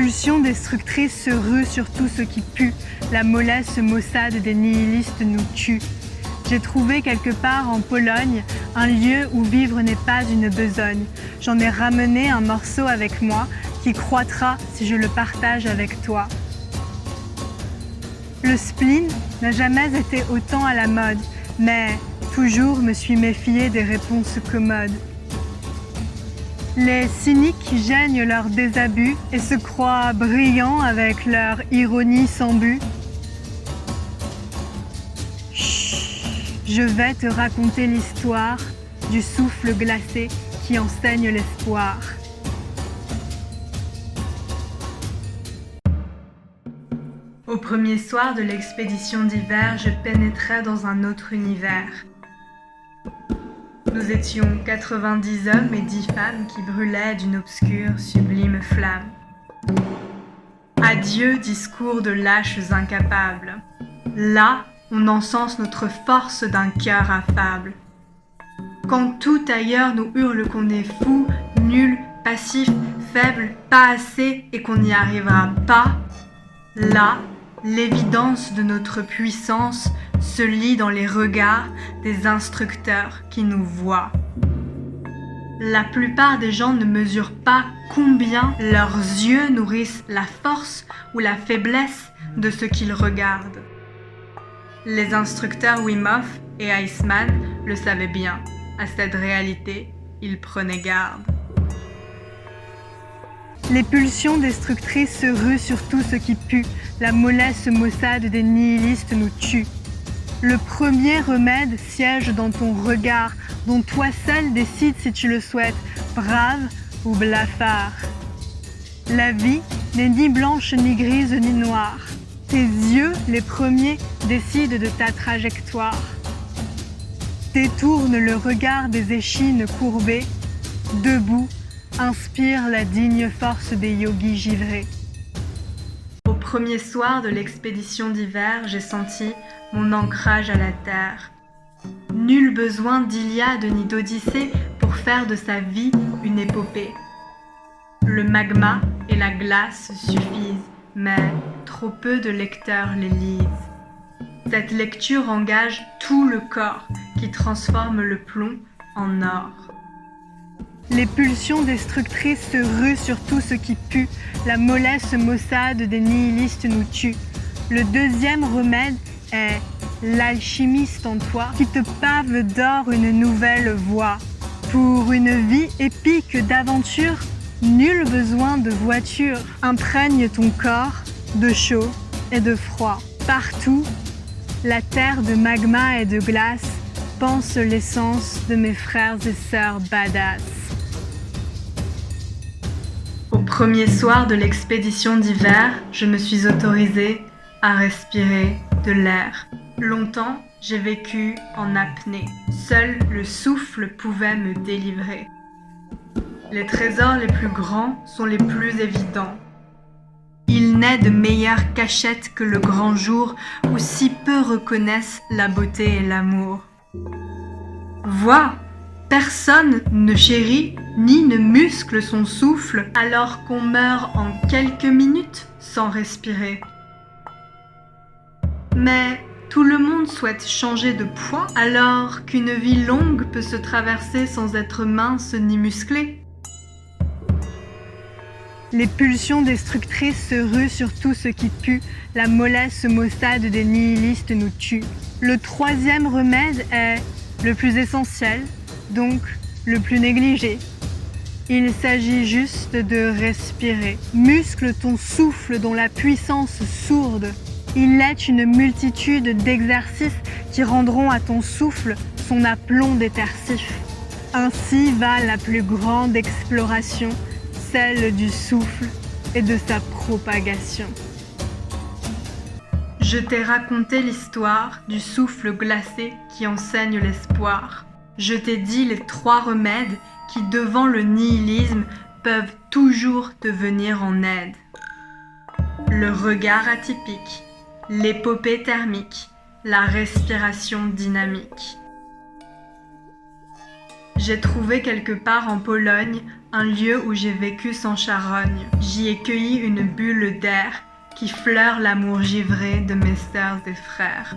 pulsions destructrices se ruent sur tout ce qui pue, la mollesse maussade des nihilistes nous tue. J'ai trouvé quelque part en Pologne un lieu où vivre n'est pas une besogne. J'en ai ramené un morceau avec moi qui croîtra si je le partage avec toi. Le spleen n'a jamais été autant à la mode, mais toujours me suis méfiée des réponses commodes. Les cyniques gênent leurs désabus et se croient brillants avec leur ironie sans but. Je vais te raconter l'histoire du souffle glacé qui enseigne l'espoir. Au premier soir de l'expédition d'hiver, je pénétrais dans un autre univers. Nous étions 90 hommes et 10 femmes qui brûlaient d'une obscure, sublime flamme. Adieu, discours de lâches incapables. Là, on encense notre force d'un cœur affable. Quand tout ailleurs nous hurle qu'on est fou, nul, passif, faible, pas assez et qu'on n'y arrivera pas, là, l'évidence de notre puissance se lit dans les regards des instructeurs qui nous voient. La plupart des gens ne mesurent pas combien leurs yeux nourrissent la force ou la faiblesse de ce qu'ils regardent. Les instructeurs Wim Hof et Iceman le savaient bien. À cette réalité, ils prenaient garde. Les pulsions destructrices se ruent sur tout ce qui pue. La mollesse maussade des nihilistes nous tue. Le premier remède siège dans ton regard, dont toi seul décides si tu le souhaites, brave ou blafard. La vie n'est ni blanche, ni grise, ni noire. Tes yeux, les premiers, décident de ta trajectoire. Détourne le regard des échines courbées, debout, inspire la digne force des yogis givrés. Au premier soir de l'expédition d'hiver, j'ai senti mon ancrage à la terre. Nul besoin d'Iliade ni d'Odyssée pour faire de sa vie une épopée. Le magma et la glace suffisent, mais trop peu de lecteurs les lisent. Cette lecture engage tout le corps qui transforme le plomb en or. Les pulsions destructrices se ruent sur tout ce qui pue. La mollesse maussade des nihilistes nous tue. Le deuxième remède est l'alchimiste en toi qui te pave d'or une nouvelle voie. Pour une vie épique d'aventure, nul besoin de voiture. Imprègne ton corps de chaud et de froid. Partout, la terre de magma et de glace pense l'essence de mes frères et sœurs badass. Au premier soir de l'expédition d'hiver, je me suis autorisée à respirer de l'air. Longtemps, j'ai vécu en apnée. Seul le souffle pouvait me délivrer. Les trésors les plus grands sont les plus évidents. Il n'est de meilleure cachette que le grand jour où si peu reconnaissent la beauté et l'amour. Vois, personne ne chérit ni ne muscle son souffle alors qu'on meurt en quelques minutes sans respirer. Mais tout le monde souhaite changer de poids alors qu'une vie longue peut se traverser sans être mince ni musclée. Les pulsions destructrices se ruent sur tout ce qui pue. La mollesse maussade des nihilistes nous tue. Le troisième remède est le plus essentiel, donc le plus négligé. Il s'agit juste de respirer. Muscle ton souffle dont la puissance sourde. Il est une multitude d'exercices qui rendront à ton souffle son aplomb détersif. Ainsi va la plus grande exploration, celle du souffle et de sa propagation. Je t'ai raconté l'histoire du souffle glacé qui enseigne l'espoir. Je t'ai dit les 3 remèdes qui, devant le nihilisme, peuvent toujours te venir en aide. Le regard atypique, l'épopée thermique, la respiration dynamique. J'ai trouvé quelque part en Pologne un lieu où j'ai vécu sans charogne. J'y ai cueilli une bulle d'air qui fleure l'amour givré de mes sœurs et frères.